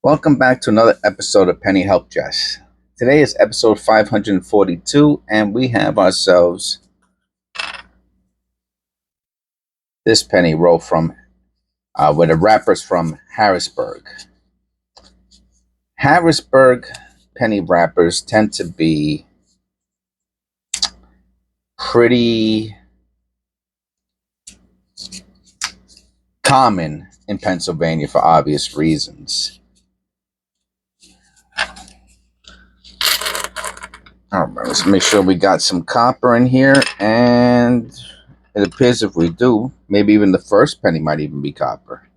Welcome back to another episode of Penny Helpjes. Today is episode 542, and we have ourselves this penny roll from where the wrappers from Harrisburg. Harrisburg penny wrappers tend to be pretty common in Pennsylvania for obvious reasons. All right, let's make sure we got some copper in here, and it appears if we do, maybe even the first penny might even be copper.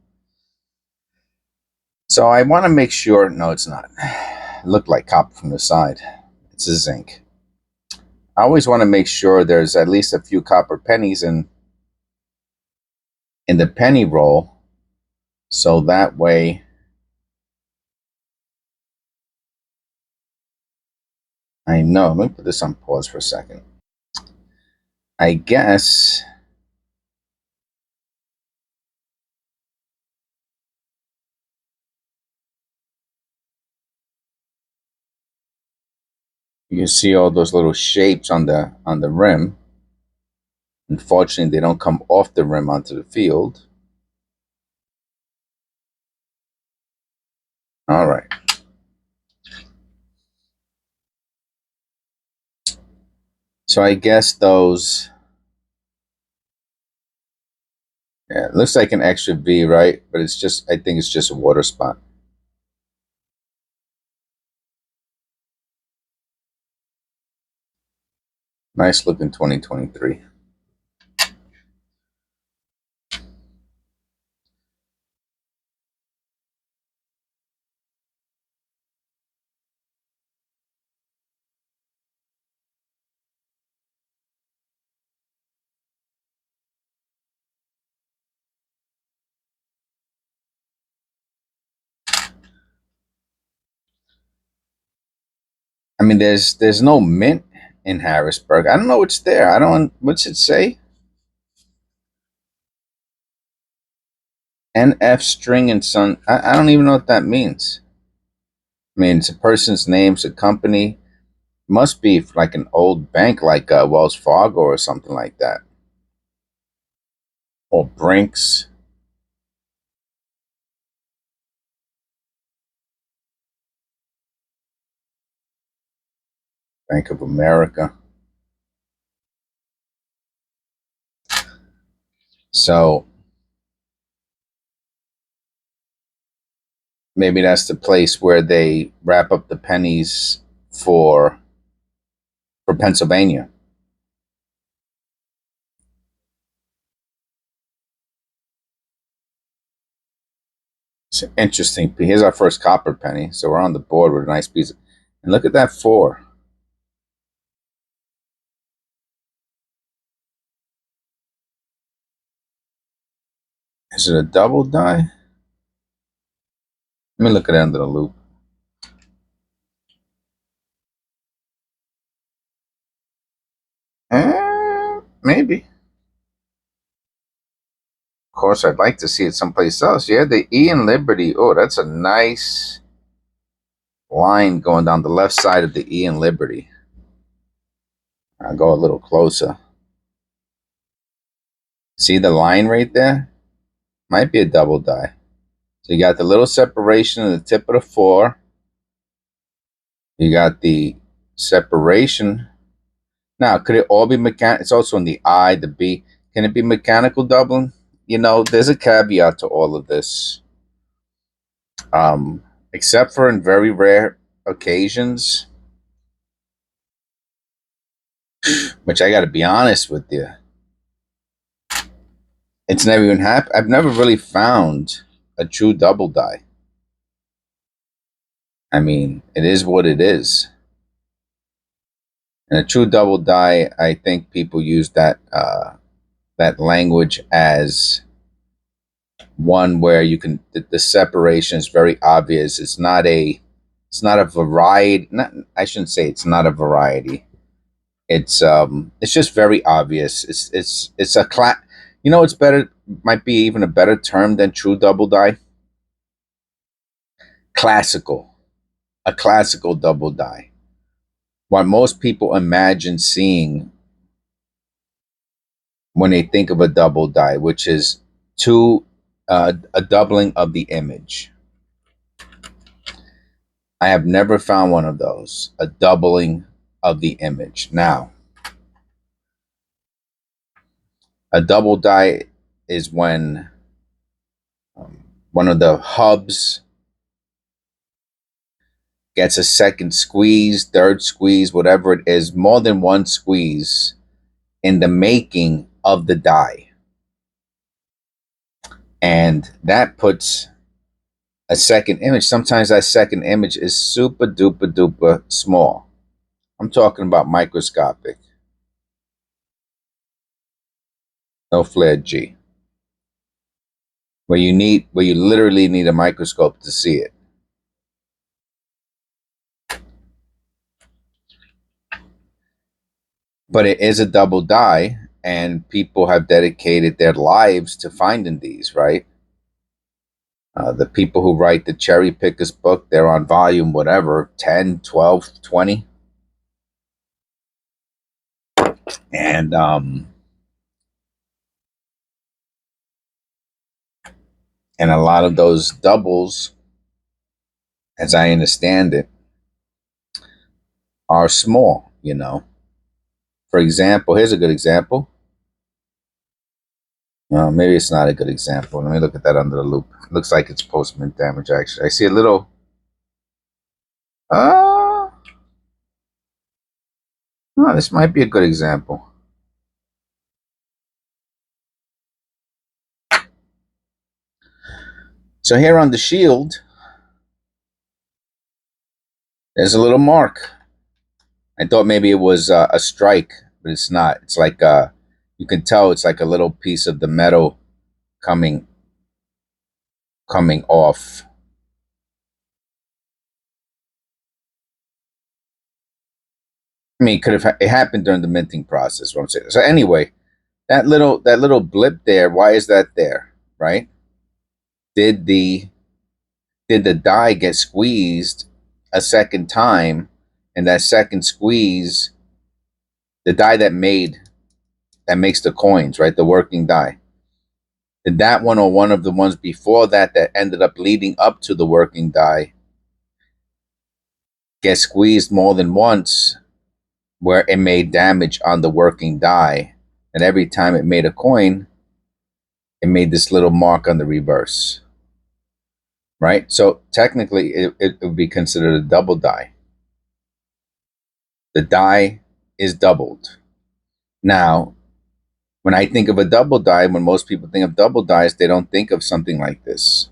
So I want to make sure, no, it's not. It looked like copper from the side. It's a zinc. I always want to make sure there's at least a few copper pennies in the penny roll, so that way I know. Let me put this on pause for a second. I guess you can see all those little shapes on the rim. Unfortunately, they don't come off the rim onto the field. All right. So I guess those, yeah, it looks like an extra V, right? But it's just, I think it's just a water spot. Nice looking 2023. I mean, there's no mint in Harrisburg. I don't know what's there. I don't. What's it say? NF String and Son. I don't even know what that means. I mean, it's a person's name, it's a company. Must be like an old bank, like Wells Fargo or something like that, or Brinks. Bank of America. So maybe that's the place where they wrap up the pennies for Pennsylvania. It's interesting. Here's our first copper penny. So we're on the board with a nice piece. And look at that 4. Is it a double die? Let me look at it under the loop. Maybe. Of course, I'd like to see it someplace else. Yeah, the E in Liberty. Oh, that's a nice line going down the left side of the E in Liberty. I'll go a little closer. See the line right there? Might be a double die. So you got the little separation at the tip of the 4. You got the separation. Now, could it all be mechanical? It's also in the I, the B. Can it be mechanical doubling? You know, there's a caveat to all of this. Except for in very rare occasions, which I got to be honest with you, it's never even happened. I've never really found a true double die. I mean, it is what it is. And a true double die, I think people use that that language as one where you can the separation is very obvious. It's not a variety. Not, I shouldn't say it's not a variety. It's just very obvious. It's a You know, it's better. Might be even a better term than true double die. classical, a classical double die. What most people imagine seeing when they think of a double die, which is a doubling of the image. I have never found one of those, a doubling of the image. Now, a double die is when one of the hubs gets a second squeeze, third squeeze, whatever it is, more than one squeeze in the making of the die. And that puts a second image. Sometimes that second image is super duper duper small. I'm talking about microscopic. No flare G. Where you literally need a microscope to see it. But it is a double die, and people have dedicated their lives to finding these, right? The people who write the Cherry Pickers book, they're on volume whatever, 10, 12, 20. And a lot of those doubles, as I understand it, are small, you know. For example, here's a good example. Maybe it's not a good example. Let me look at that under the loop. It looks like it's post-mint damage, actually. I see a little... oh, this might be a good example. So here on the shield, there's a little mark. I thought maybe it was a strike, but it's not. It's like you can tell it's like a little piece of the metal coming off. I mean, it happened during the minting process. What I'm saying. So anyway, that little blip there. Why is that there? Right? Did the die get squeezed a second time, and that second squeeze, the die that makes the coins, right? The working die. Did that one or one of the ones before that ended up leading up to the working die get squeezed more than once, where it made damage on the working die, and every time it made a coin, it made this little mark on the reverse, right? So technically, it would be considered a double die. The die is doubled. Now, when I think of a double die, when most people think of double dies, they don't think of something like this.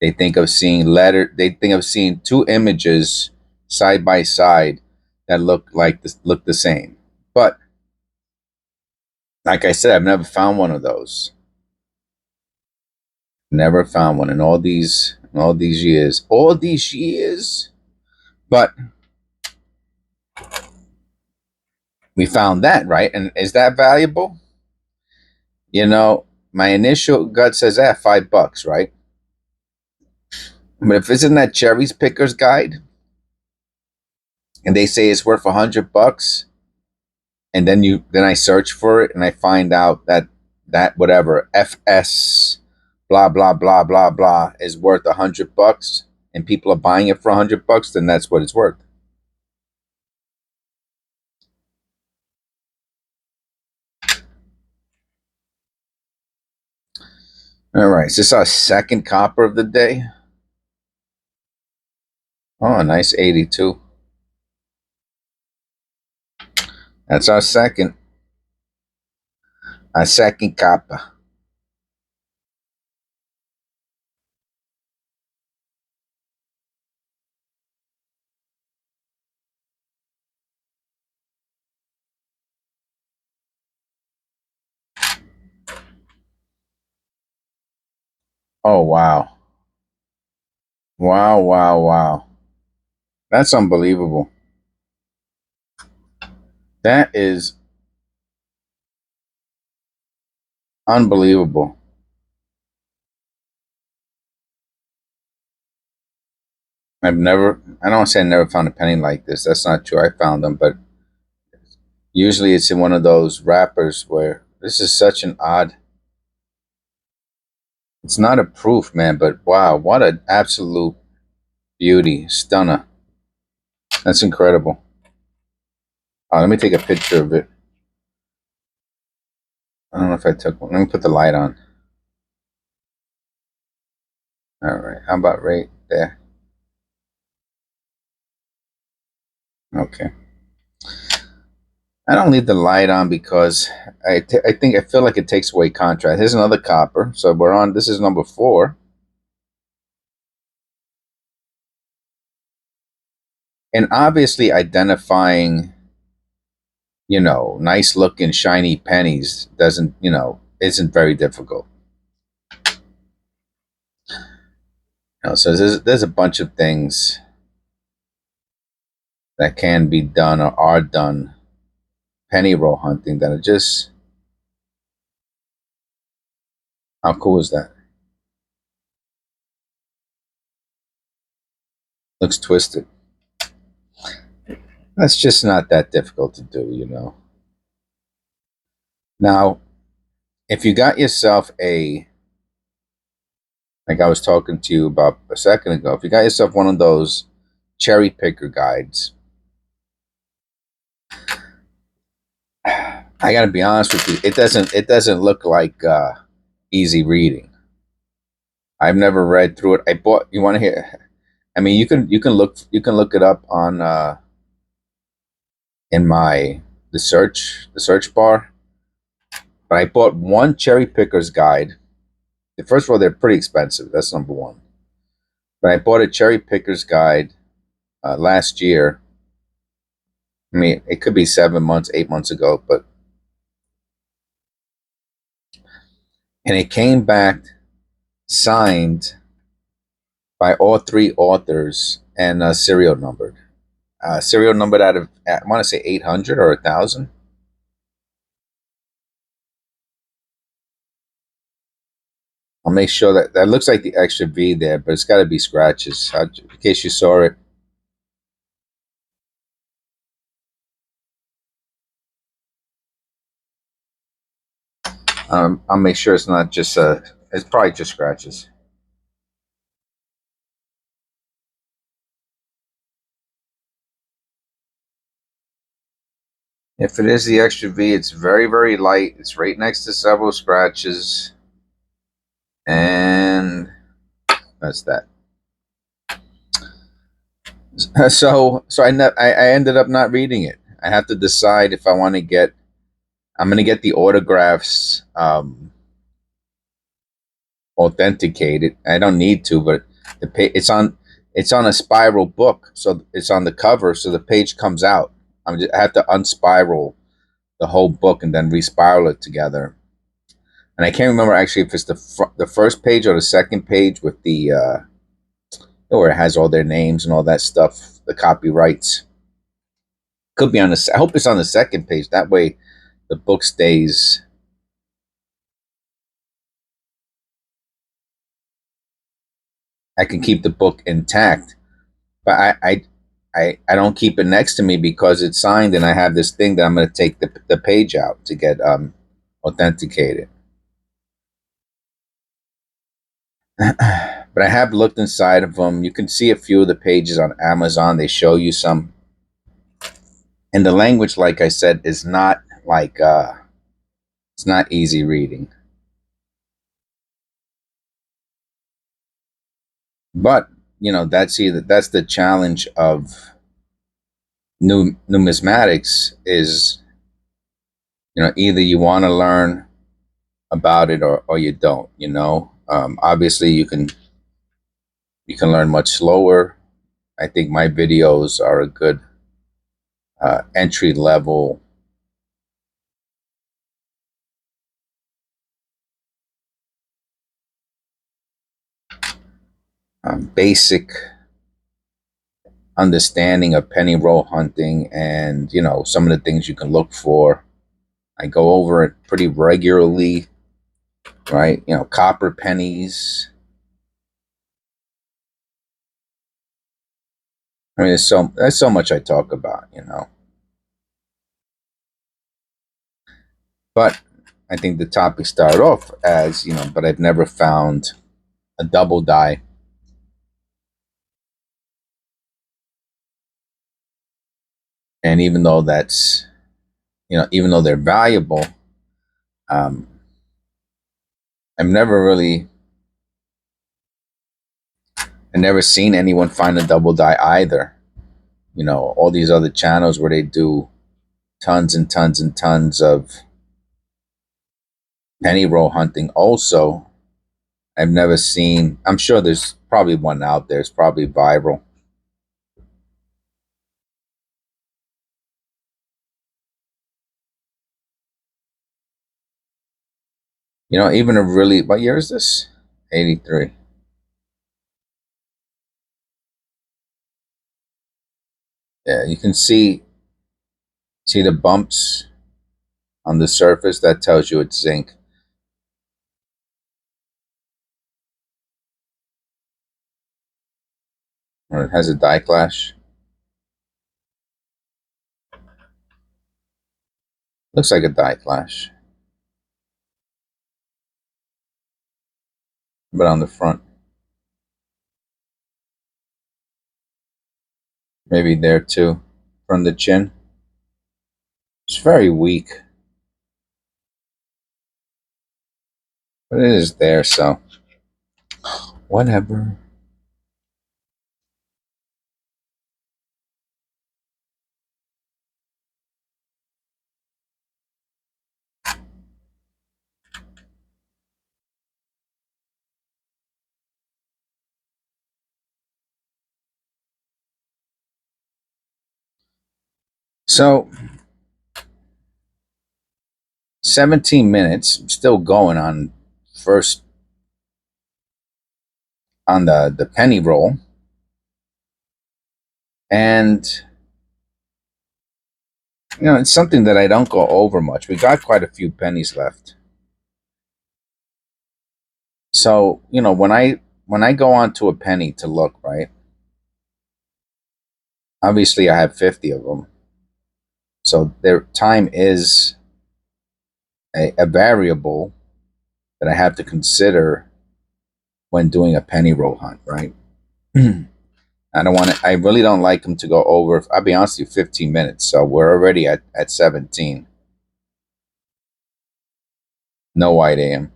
They think of seeing two images side by side that look the same. But like I said, I've never found one of those. Never found one in all these years. All these years. But we found that, right? And is that valuable? You know, my initial gut says that $5, right? But if it's in that Cherry Pickers guide and they say it's worth $100, and then I search for it and I find out that whatever FS blah blah blah blah blah is worth $100, and people are buying it for $100, then that's what it's worth. All right, is this our second copper of the day? Oh, nice 82. That's our second copper. Oh, wow. Wow, wow, wow. That's unbelievable. That is unbelievable. I don't want to say I never found a penny like this. That's not true. I found them, but usually it's in one of those wrappers where this is such an odd. It's not a proof, man, but wow, what an absolute beauty, stunner. That's incredible. Let me take a picture of it. I don't know if I took one. Let me put the light on. All right, how about right there? Okay. I don't leave the light on because I think I feel like it takes away contrast. Here's another copper. So we're on. This is number 4, and obviously identifying, nice looking shiny pennies doesn't, isn't very difficult. So there's a bunch of things that can be done or are done penny roll hunting that are just, how cool is that? Looks twisted. That's just not that difficult to do. Now, if you got yourself like I was talking to you about a second ago, if you got yourself one of those cherry picker guides, I got to be honest with you, it doesn't look like easy reading. I've never read through it. I bought. You want to hear? I mean, you can look it up on in my the search bar. But I bought one cherry picker's guide. First of all, they're pretty expensive. That's number one. But I bought a cherry picker's guide last year. I mean, it could be 7 months, 8 months ago, but and it came back signed by all 3 authors and serial numbered. Serial numbered out of, I want to say 800 or 1,000. I'll make sure that looks like the extra V there, but it's got to be scratches. In case you saw it, I'll make sure it's not just it's probably just scratches. If it is the extra V, it's very, very light. It's right next to several scratches, and that's that. So I ended up not reading it. I have to decide if I want to get. I'm gonna get the autographs authenticated. I don't need to, but it's on a spiral book, so it's on the cover, so the page comes out. I have to unspiral the whole book and then respiral it together. And I can't remember actually if it's the first page or the second page with the where it has all their names and all that stuff, the copyrights. Could be on the. I hope it's on the second page. That way, the book stays. I can keep the book intact, but I don't keep it next to me because it's signed, and I have this thing that I'm going to take the page out to get authenticated. But I have looked inside of them. You can see a few of the pages on Amazon. They show you some, and the language, like I said, is not like it's not easy reading. But that's the challenge of numismatics is either you want to learn about it or you don't. Obviously you can learn much slower. I think my videos are a good entry level basic understanding of penny roll hunting, and some of the things you can look for. I go over it pretty regularly, right? Copper pennies, I mean, there's so much I talk about, you know. But I think the topic started off as, you know, but I've never found a double die. And even though that's, you know, even though they're valuable, um, I've never really, I've never seen anyone find a double die either. You know, all these other channels where they do tons and tons and tons of penny roll hunting. Also, I've never seen, I'm sure there's probably one out there. It's probably viral. You know, even a really, what year is this? 83. Yeah, you can see the bumps on the surface. That tells you it's zinc. Or it has a die clash. Looks like a die clash, but on the front. Maybe there too. From the chin. It's very weak, but it is there, so whatever. So 17 minutes, still going on first on the penny roll. And you know, it's something that I don't go over much. We got quite a few pennies left. So, you know, when I go onto a penny to look, right? Obviously I have 50 of them. So their time is a variable that I have to consider when doing a penny roll hunt, right? I don't want to, I really don't like them to go over, I'll be honest with you, 15 minutes. So we're already at 17. No white AM.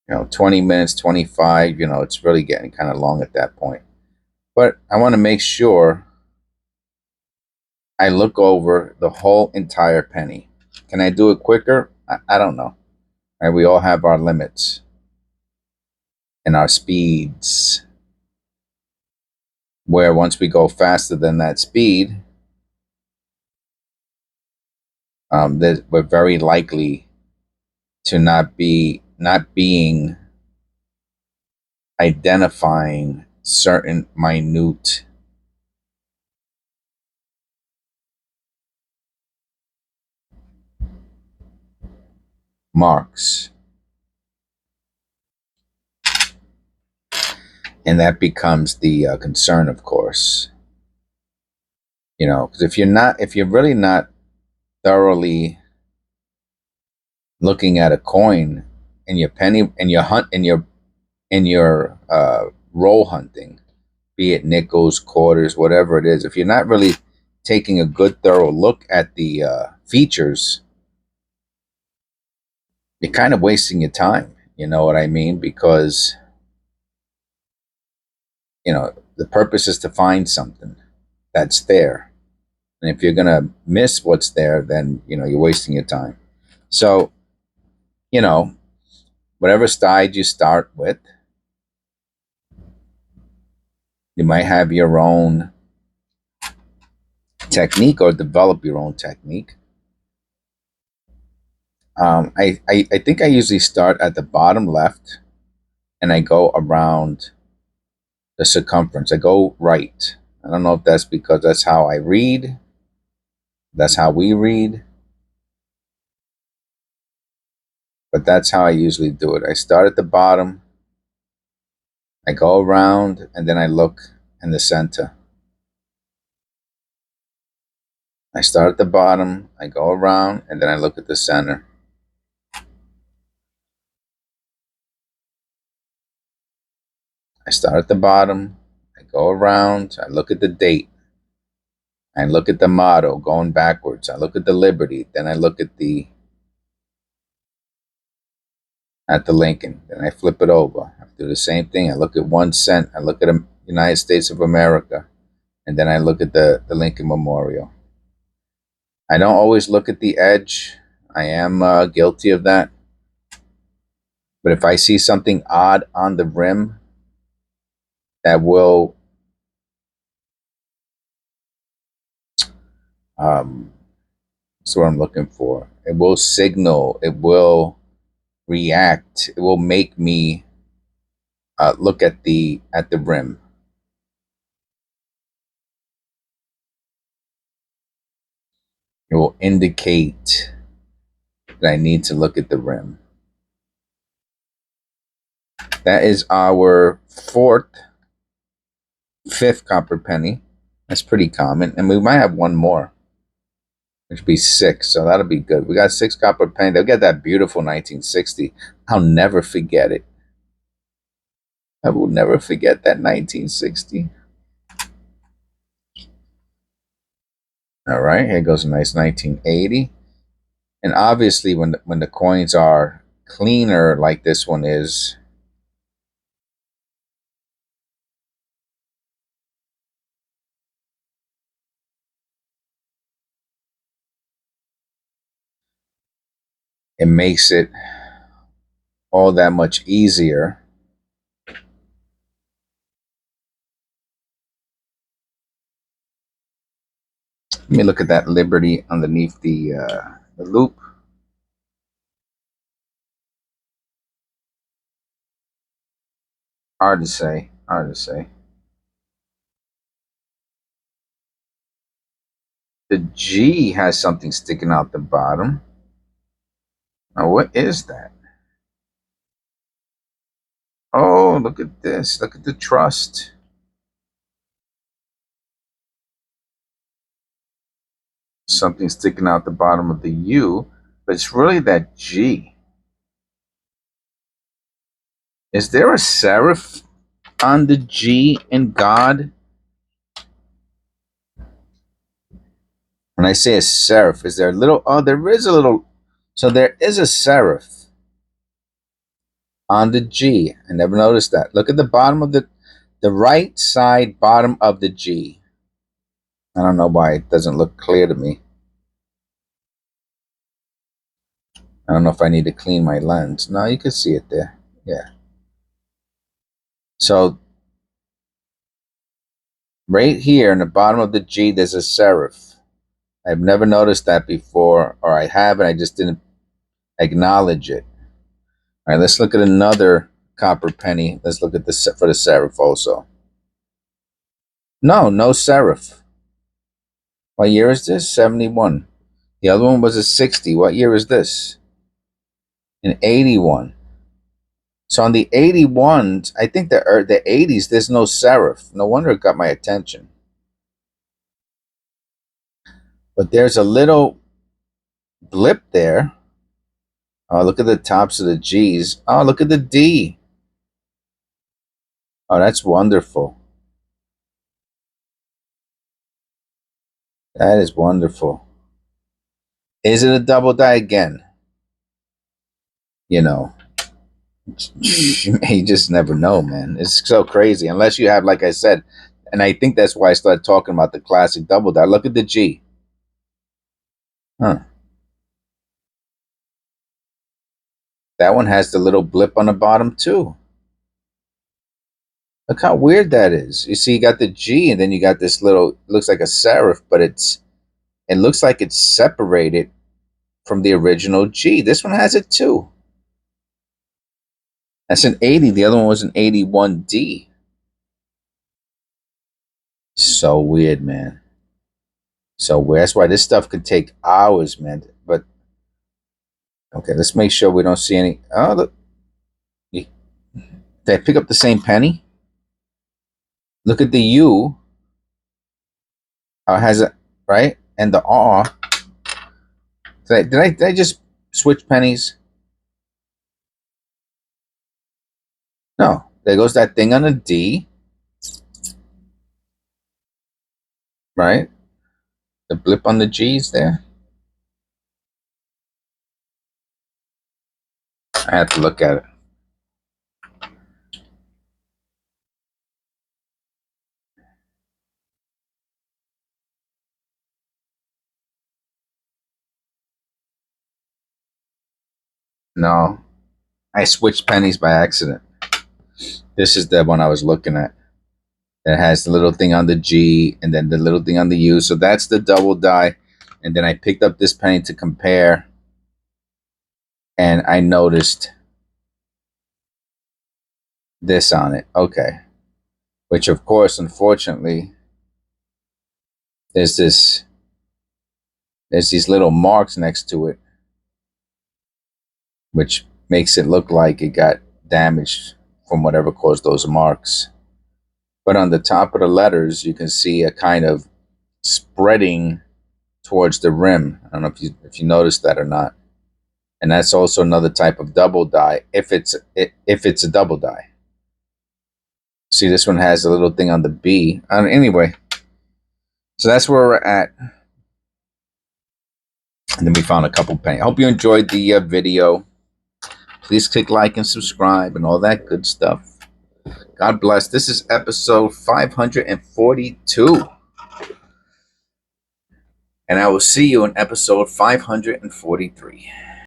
You know, 20 minutes, 25, you know, it's really getting kind of long at that point. But I want to make sure I look over the whole entire penny. Can I do it quicker? I don't know. Right, we all have our limits and our speeds. Where once we go faster than that speed, we're very likely to not being identifying certain minute marks, and that becomes the concern, of course. You know, because if you're really not thoroughly looking at a coin in your penny in your hunt in your roll hunting, be it nickels, quarters, whatever it is, if you're not really taking a good thorough look at the features, you're kind of wasting your time. You know what I mean? Because you know the purpose is to find something that's there, and if you're gonna miss what's there, then you know you're wasting your time. So you know whatever side you start with, you might have your own technique or develop your own technique. I think I usually start at the bottom left and I go around the circumference. I go right. I don't know if that's because that's how I read, that's how we read, but that's how I usually do it. I start at the bottom, I go around and then I look in the center. I start at the bottom, I go around, and then I look at the center. I start at the bottom, I go around, I look at the date, I look at the motto going backwards, I look at the Liberty, then I look at the Lincoln, then I flip it over. I do the same thing. I look at 1 cent, I look at the United States of America, and then I look at the Lincoln Memorial. I don't always look at the edge. I am guilty of that. But if I see something odd on the rim, that will that's what I'm looking for. It will signal. It will react. It will make me look at the rim. It will indicate that I need to look at the rim. That is our fifth copper penny. That's pretty common, and we might have one more, which would be 6. So that'll be good. We got 6 copper penny. They'll get that beautiful 1960. I'll never forget it. I will never forget that 1960. All right, here goes a nice 1980. And obviously, when the coins are cleaner like this one is, it makes it all that much easier. Let me look at that Liberty underneath the loop. Hard to say. Hard to say. The G has something sticking out the bottom. Now, what is that? Oh, look at this. Look at the trust. Something sticking out the bottom of the U, but it's really that G. Is there a serif on the G in God? When I say a serif, is there a little? Oh, there is a little. So there is a serif on the G. I never noticed that. Look at the bottom of the right side bottom of the G. I don't know why it doesn't look clear to me. I don't know if I need to clean my lens. No, you can see it there. Yeah. So right here in the bottom of the G, there's a serif. I've never noticed that before, or I have, and I just didn't acknowledge it. All right, let's look at another copper penny. Let's look at the for the serif also. No serif. What year is this? 71. The other one was a 60. What year is this? An 81. So on the 81s, I think the 80s, there's no serif. No wonder it got my attention. But there's a little blip there. Oh, look at the tops of the G's. Oh, look at the D. Oh, that's wonderful. That is wonderful. Is it a double die again? You know, you just never know, man. It's so crazy. Unless you have, like I said, and I think that's why I started talking about the classic double die. Look at the G. Huh. That one has the little blip on the bottom too. Look how weird that is. You see, you got the G, and then you got this little, looks like a serif, but it looks like it's separated from the original G. This one has it too. That's an 80. The other one was an 81D. So weird, man. So weird. That's why this stuff could take hours, man. But okay, let's make sure we don't see any. Oh, look. Did I pick up the same penny? Look at the U. How it has it, right? And the R. Did I just switch pennies? No. There goes that thing on a D, right? The blip on the G's there. I have to look at it. No, I switched pennies by accident. This is the one I was looking at. That has the little thing on the G and then the little thing on the U. So that's the double die. And then I picked up this penny to compare, and I noticed this on it. Okay. Which, of course, unfortunately, there's these little marks next to it, which makes it look like it got damaged from whatever caused those marks. But on the top of the letters, you can see a kind of spreading towards the rim. I don't know if you noticed that or not. And that's also another type of double die, if it's a double die. See, this one has a little thing on the B. Anyway, so that's where we're at. And then we found a couple pennies. I hope you enjoyed the video. Please click like and subscribe and all that good stuff. God bless. This is episode 542. And I will see you in episode 543.